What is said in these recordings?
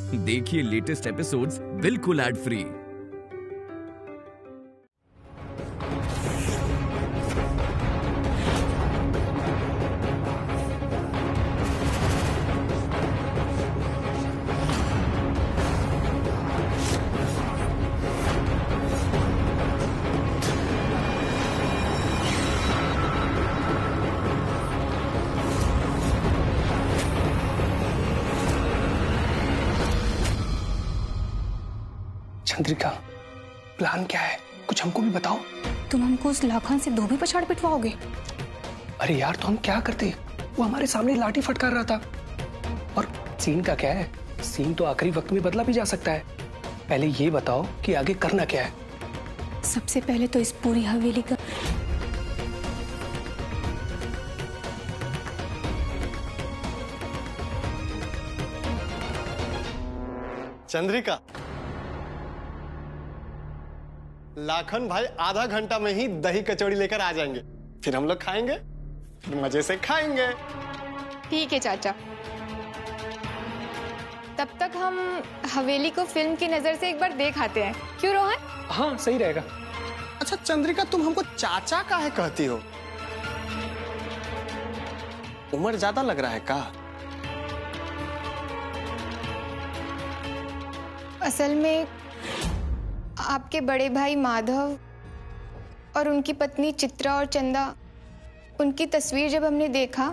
देखिए latest episodes बिल्कुल ad free. Chandrika, plan क्या है? कुछ हमको भी बताओ। तुम हमको उस लाखन से धोबी पछाड़ पिटवाओगे? अरे यार, तो हम क्या करते? वो हमारे सामने लाठी फटकार रहा था। और सीन का क्या है? सीन तो आखिरी वक्त में बदला भी जा सकता है। पहले ये बताओ कि आगे करना क्या है। सबसे पहले तो इस पूरी हवेली का चंद्रिका, लाखन भाई आधा घंटा में ही दही कचौड़ी लेकर आ जाएंगे, फिर हम लोग खाएंगे, फिर मजे से खाएंगे। ठीक है चाचा, तब तक हम हवेली को फिल्म की नजर से एक बार देख आते हैं। क्यों रोहन? हाँ, सही रहेगा। अच्छा चंद्रिका, तुम हमको चाचा काहे कहती हो? उम्र ज्यादा लग रहा है का? असल में आपके बड़े भाई माधव और उनकी पत्नी चित्रा और चंदा, उनकी तस्वीर जब हमने देखा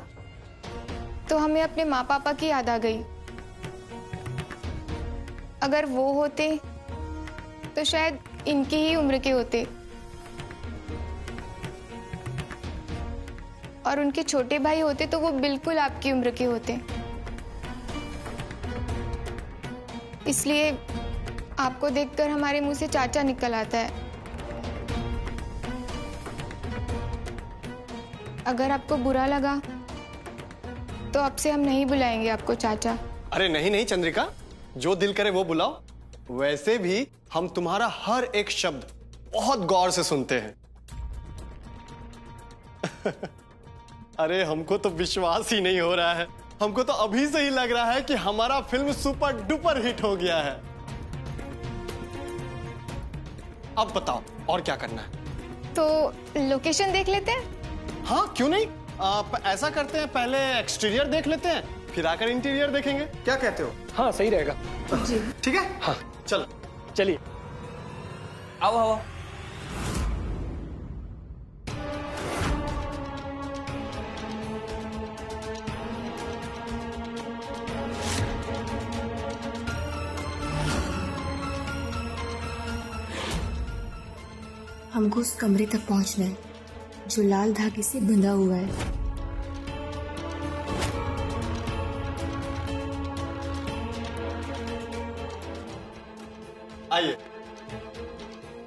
तो हमें अपने माँ पापा की याद आ गई। अगर वो होते तो शायद इनकी ही उम्र के होते, और उनके छोटे भाई होते तो वो बिल्कुल आपकी उम्र के होते। इसलिए आपको देखकर हमारे मुंह से चाचा निकल आता है। अगर आपको बुरा लगा तो अब से हम नहीं बुलाएंगे आपको चाचा। अरे नहीं नहीं चंद्रिका, जो दिल करे वो बुलाओ। वैसे भी हम तुम्हारा हर एक शब्द बहुत गौर से सुनते हैं। अरे हमको तो विश्वास ही नहीं हो रहा है। हमको तो अभी से ही लग रहा है कि हमारा फिल्म सुपर डुपर हिट हो गया है। अब बताओ और क्या करना है? तो लोकेशन देख लेते हैं। हाँ क्यों नहीं, आप ऐसा करते हैं, पहले एक्सटीरियर देख लेते हैं, फिर आकर इंटीरियर देखेंगे। क्या कहते हो? हाँ, सही रहेगा। जी ठीक है, हाँ चलो चलिए। आओ आओ। हमको उस कमरे तक पहुंचना है जो लाल धागे से बंधा हुआ है। आइए।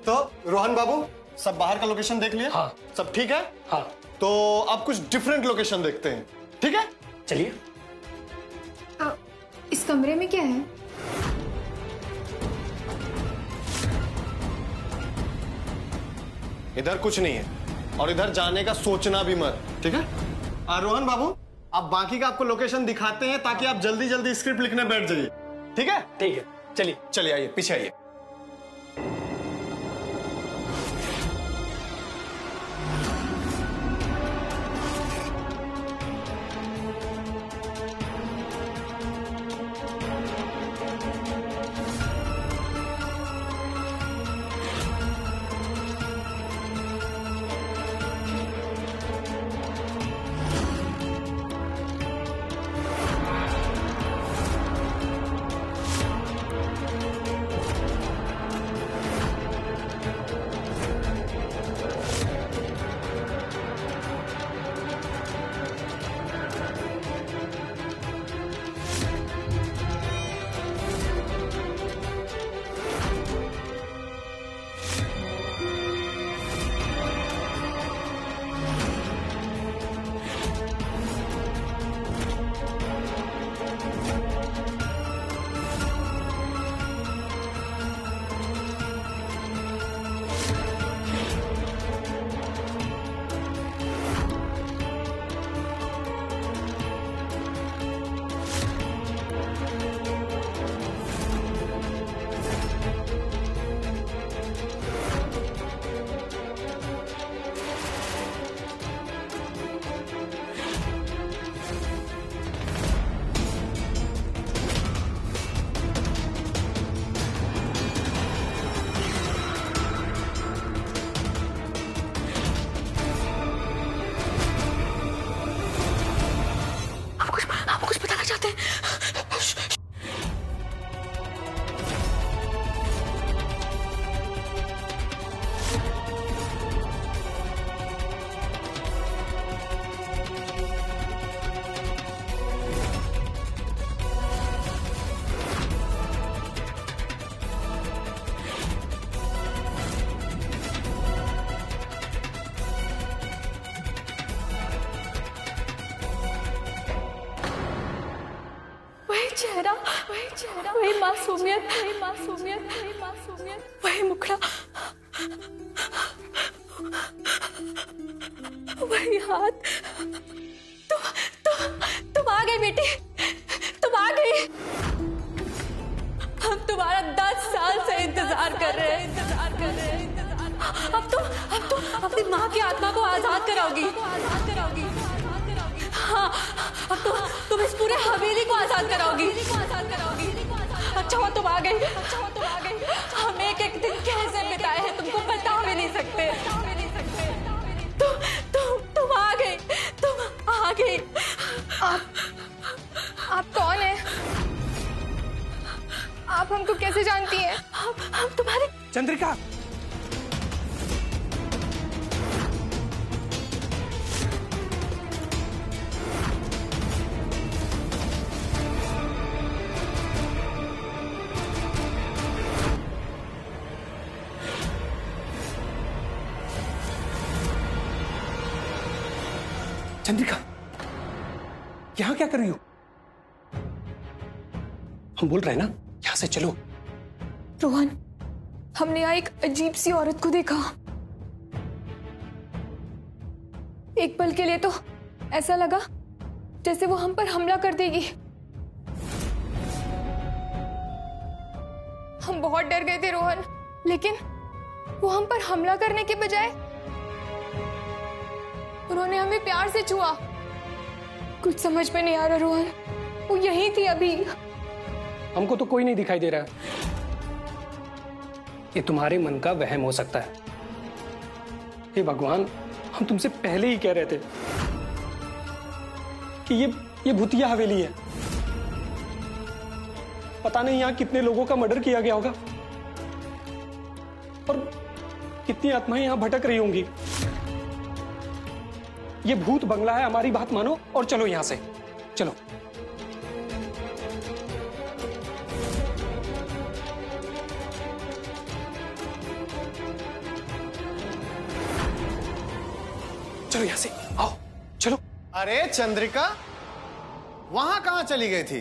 तो रोहन बाबू, सब बाहर का लोकेशन देख लिया? हाँ। सब ठीक है? हाँ, तो अब कुछ डिफरेंट लोकेशन देखते हैं, ठीक है? चलिए। इस कमरे में क्या है? इधर कुछ नहीं है और इधर जाने का सोचना भी मत, ठीक है? रोहन बाबू, अब बाकी का आपको लोकेशन दिखाते हैं ताकि आप जल्दी जल्दी स्क्रिप्ट लिखने बैठ जाइए, ठीक है? ठीक है, चलिए। चलिए आइए, पीछे आइए। वही मासूमियत, वही मुखड़ा, वही हाथ। तुम आ गई बेटी, तुम आ गई। हम तुम्हारा 10 साल से इंतजार कर रहे हैं। अब तुम अपनी माँ की आत्मा को आजाद कराओगी। हाँ, अब तुम इस पूरे हवेली को आजाद कराओगी। अच्छा हो तुम आ गई। हम एक एक दिन कैसे बिताए हैं तुमको बता भी नहीं सकते। तुम आ गई। आप कौन है? आप हमको कैसे जानती हैं? हम तुम्हारे चंद्रिका, चंद्रिका, यहां क्या कर रही हो? हम बोल रहे हैं ना, यहां से चलो। रोहन, हमने यहाँ एक अजीब सी औरत को देखा। एक पल के लिए तो ऐसा लगा जैसे वो हम पर हमला कर देगी। हम बहुत डर गए थे रोहन, लेकिन वो हम पर हमला करने के बजाय उन्होंने हमें प्यार से छुआ। कुछ समझ में नहीं आ रहा रोहन, वो यही थी अभी। हमको तो कोई नहीं दिखाई दे रहा है। ये तुम्हारे मन का वहम हो सकता है। हे भगवान, हम तुमसे पहले ही कह रहे थे कि ये भूतिया हवेली है। पता नहीं यहां कितने लोगों का मर्डर किया गया होगा और कितनी आत्माएं यहां भटक रही होंगी। ये भूत बंगला है, हमारी बात मानो और चलो यहां से, चलो। चलो यहां से, आओ, चलो। अरे चंद्रिका, वहां कहां चली गई थी?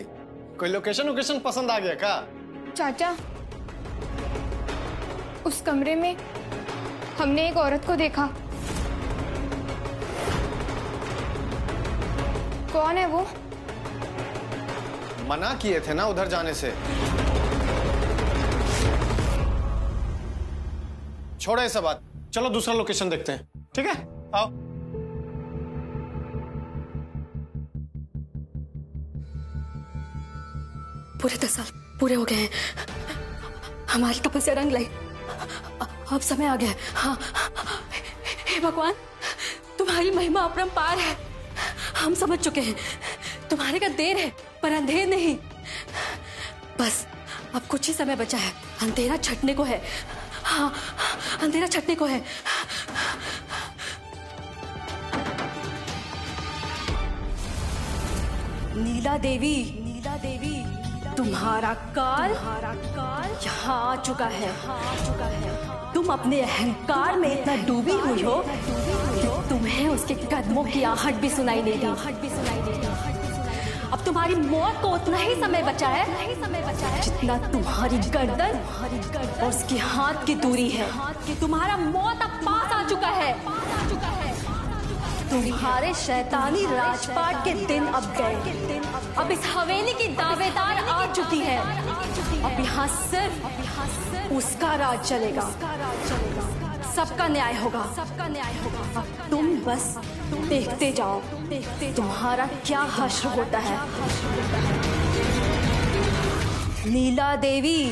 कोई लोकेशन पसंद आ गया क्या? चाचा, उस कमरे में हमने एक औरत को देखा। कौन है वो? मना किए थे ना उधर जाने से। छोड़ो ये सब बात, चलो दूसरा लोकेशन देखते हैं, ठीक है? आओ। पूरे 10 साल पूरे हो गए हैं। हमारी तपस्या रंग लाई। अब समय आ गया है। हाँ, हे भगवान, तुम्हारी महिमा अपरंपार है। हम समझ चुके हैं, तुम्हारे का देर है पर अंधेर नहीं। बस अब कुछ ही समय बचा है, अंधेरा छटने को है। हाँ, अंधेरा छटने को है। नीला देवी, तुम्हारा काल यहाँ आ चुका है। तुम अपने अहंकार में इतना डूबी हुई हो कि तुम्हें उसके कदमों की आहट भी सुनाई नहीं दी। अब तुम्हारी मौत को उतना ही समय बचा है जितना तुम्हारी गर्दन और उसके हाथ की दूरी है। तुम्हारा मौत अब पास आ चुका है। तुम्हारे शैतानी राजपाट के दिन अब गए। अब इस हवेली की दावेदार आ चुकी है। अब यहाँ सिर्फ उसका राज चलेगा। सबका न्याय होगा। अब तुम बस देखते जाओ, तुम्हारा क्या हश्र होता है। नीला देवी,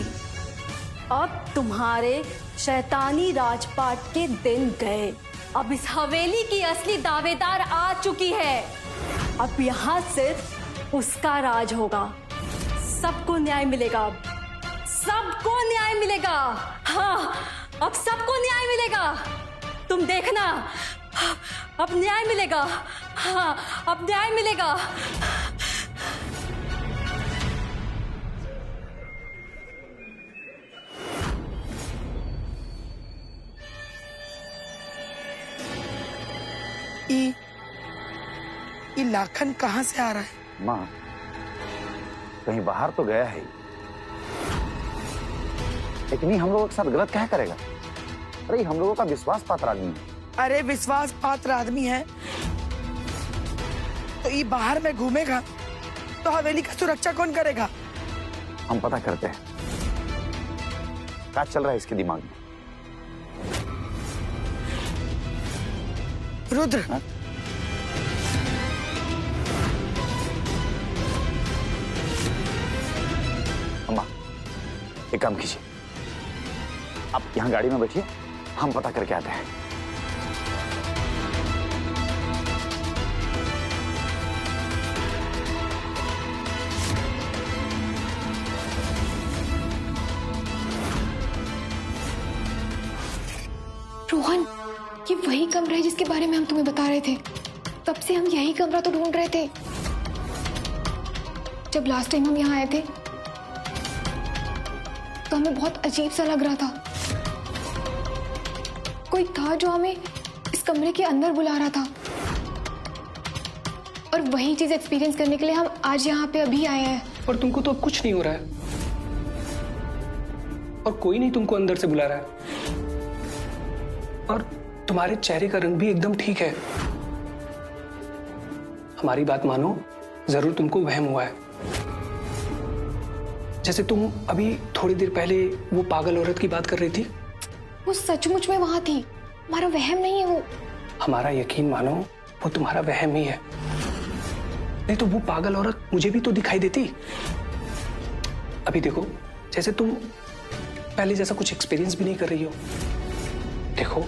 अब तुम्हारे शैतानी राजपाट के दिन गए। अब इस हवेली की असली दावेदार आ चुकी है। अब यहाँ सिर्फ उसका राज होगा। सबको न्याय मिलेगा। अब सबको न्याय मिलेगा। हाँ, अब सबको न्याय मिलेगा। तुम देखना, अब न्याय मिलेगा। हाँ, अब न्याय मिलेगा। ये लाखन कहाँ से आ रहा है? माँ, कहीं बाहर तो गया है। लेकिन ये हम लोगों के साथ गलत क्या करेगा? अरे हम लोगों का विश्वास पात्र आदमी है। अरे विश्वास पात्र आदमी है तो ये बाहर में घूमेगा तो हवेली का सुरक्षा कौन करेगा? हम पता करते हैं क्या चल रहा है इसके दिमाग में। रुद्र, हाँ? अम्मा, एक काम कीजिए, आप यहाँ गाड़ी में बैठिए, हम पता करके आते हैं। रोहन, ये वही कमरा है जिसके बारे में हम तुम्हें बता रहे थे। तब से हम यही कमरा तो ढूंढ रहे थे। जब लास्ट टाइम हम यहाँ आए थे तो हमें बहुत अजीब सा लग रहा था। कोई था जो हमें इस कमरे के अंदर बुला रहा था और वही चीज एक्सपीरियंस करने के लिए हम आज यहाँ पे अभी आए हैं। और तुमको तो अब कुछ नहीं हो रहा है और कोई नहीं तुमको अंदर से बुला रहा है और तुम्हारे चेहरे का रंग भी एकदम ठीक है। हमारी बात मानो, जरूर तुमको वहम हुआ है। जैसे तुम अभी थोड़ी देर पहले वो पागल औरत की बात कर रही थी। वो सचमुच में वहां थी, हमारा वहम नहीं है वो। हमारा यकीन मानो, वो तुम्हारा वहम ही है। नहीं तो वो पागल औरत मुझे भी तो दिखाई देती। अभी देखो, जैसे तुम पहले जैसा कुछ एक्सपीरियंस भी नहीं कर रही हो। देखो,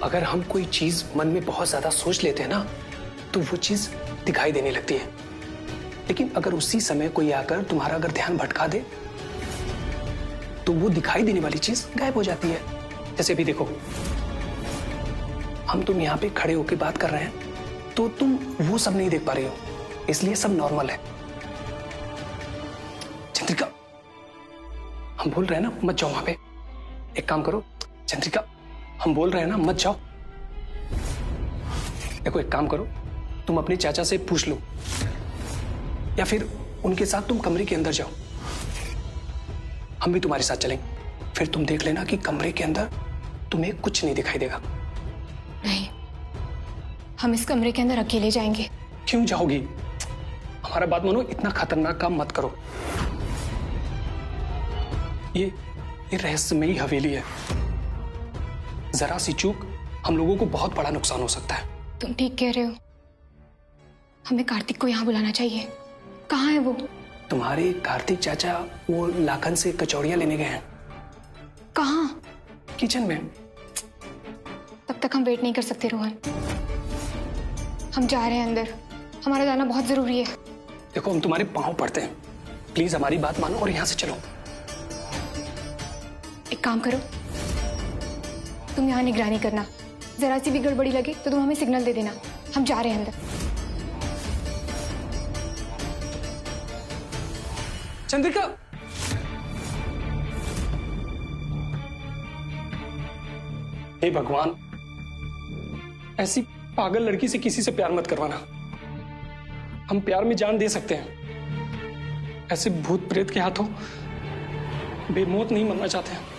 अगर हम कोई चीज मन में बहुत ज्यादा सोच लेते हैं ना, तो वो चीज दिखाई देने लगती है। लेकिन अगर उसी समय कोई आकर तुम्हारा अगर ध्यान भटका दे, तो वो दिखाई देने वाली चीज गायब हो जाती है। जैसे भी देखो, हम तुम यहाँ पे खड़े होकर बात कर रहे हैं, तो तुम वो सब नहीं देख पा रही हो, इसलिए सब नॉर्मल है। चंद्रिका, हम बोल रहे हैं ना, मत जाओ वहां पे। एक काम करो चंद्रिका, हम बोल रहे हैं ना, मत जाओ। देखो, एक काम करो, तुम अपने चाचा से पूछ लो या फिर उनके साथ तुम कमरे के अंदर जाओ। हम भी तुम्हारे साथ चलेंगे। फिर तुम देख लेना कि कमरे के अंदर तुम्हें कुछ नहीं दिखाई देगा। नहीं, हम इस कमरे के अंदर अकेले जाएंगे। क्यों जाओगी? हमारा बात मानो, इतना खतरनाक काम मत करो। ये रहस्यमयी हवेली है। जरा सी चूक हम लोगों को बहुत बड़ा नुकसान हो सकता है। तुम ठीक कह रहे हो, हमें कार्तिक को यहाँ बुलाना चाहिए। कहाँ है वो? तुम्हारे कार्तिक चाचा वो लाखन से कचौड़ियां लेने गए हैं। कहाँ? किचन में। तब तक हम वेट नहीं कर सकते रोहन, हम जा रहे हैं अंदर। हमारा जाना बहुत जरूरी है। देखो, हम तुम्हारे पांव पड़ते हैं, प्लीज हमारी बात मानो और यहाँ से चलो। एक काम करो, तुम यहाँ निगरानी करना। जरा सी भी गड़बड़ी लगे तो तुम हमें सिग्नल दे देना। हम जा रहे हैं अंदर। चंद्रिका, हे भगवान, ऐसी पागल लड़की से किसी से प्यार मत करवाना। हम प्यार में जान दे सकते हैं, ऐसे भूत प्रेत के हाथों बेमौत नहीं मरना चाहते हैं।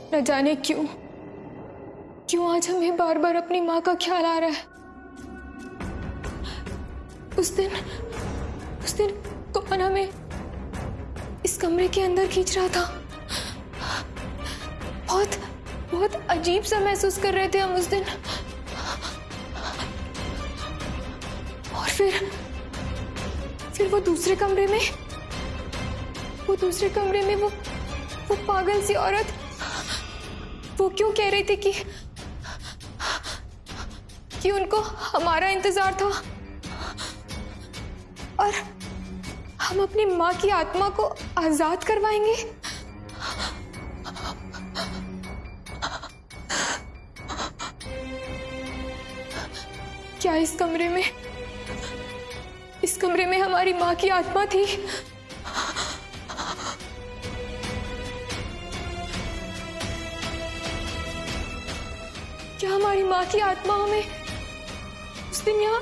न जाने क्यों आज हमें बार बार अपनी माँ का ख्याल आ रहा है। उस दिन कौन हमें इस कमरे के अंदर खींच रहा था। बहुत अजीब सा महसूस कर रहे थे हम उस दिन। और फिर वो दूसरे कमरे में वो पागल सी औरत वो क्यों कह रही थी कि उनको हमारा इंतजार था और हम अपनी माँ की आत्मा को आजाद करवाएंगे? क्या इस कमरे में हमारी माँ की आत्मा थी? क्या हमारी माँ की आत्मा हमें उस दिन यहाँ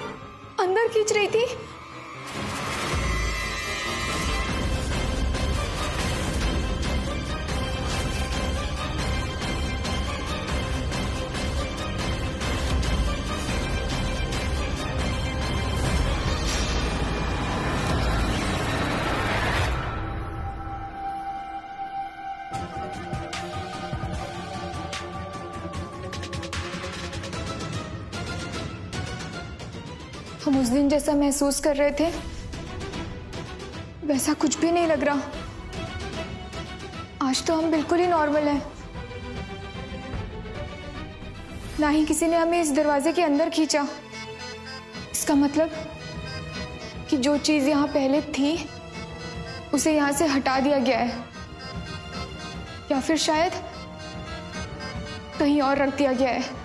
अंदर खींच रही थी? हम उस दिन जैसा महसूस कर रहे थे वैसा कुछ भी नहीं लग रहा। आज तो हम बिल्कुल ही नॉर्मल हैं। ना ही किसी ने हमें इस दरवाजे के अंदर खींचा। इसका मतलब कि जो चीज यहाँ पहले थी उसे यहाँ से हटा दिया गया है, या फिर शायद कहीं और रख दिया गया है।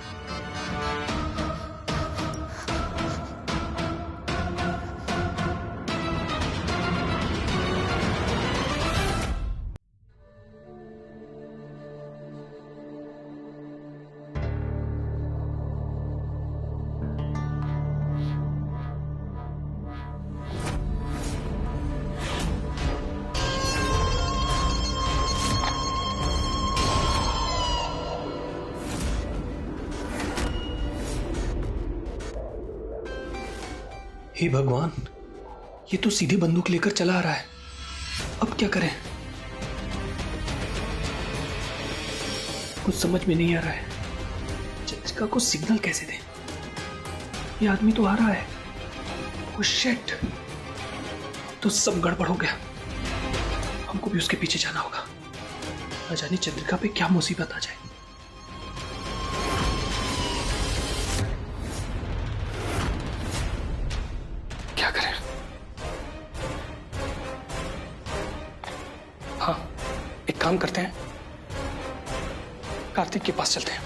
हे भगवान, ये तो सीधी बंदूक लेकर चला आ रहा है। अब क्या करें? कुछ समझ में नहीं आ रहा है। चंद्रिका को सिग्नल कैसे दें? ये आदमी तो आ रहा है। ओह शिट, तो सब गड़बड़ हो गया। हमको भी उसके पीछे जाना होगा। न जाने चंद्रिका पे क्या मुसीबत आ जाए। क्या करें? हाँ, एक काम करते हैं, कार्तिक के पास चलते हैं।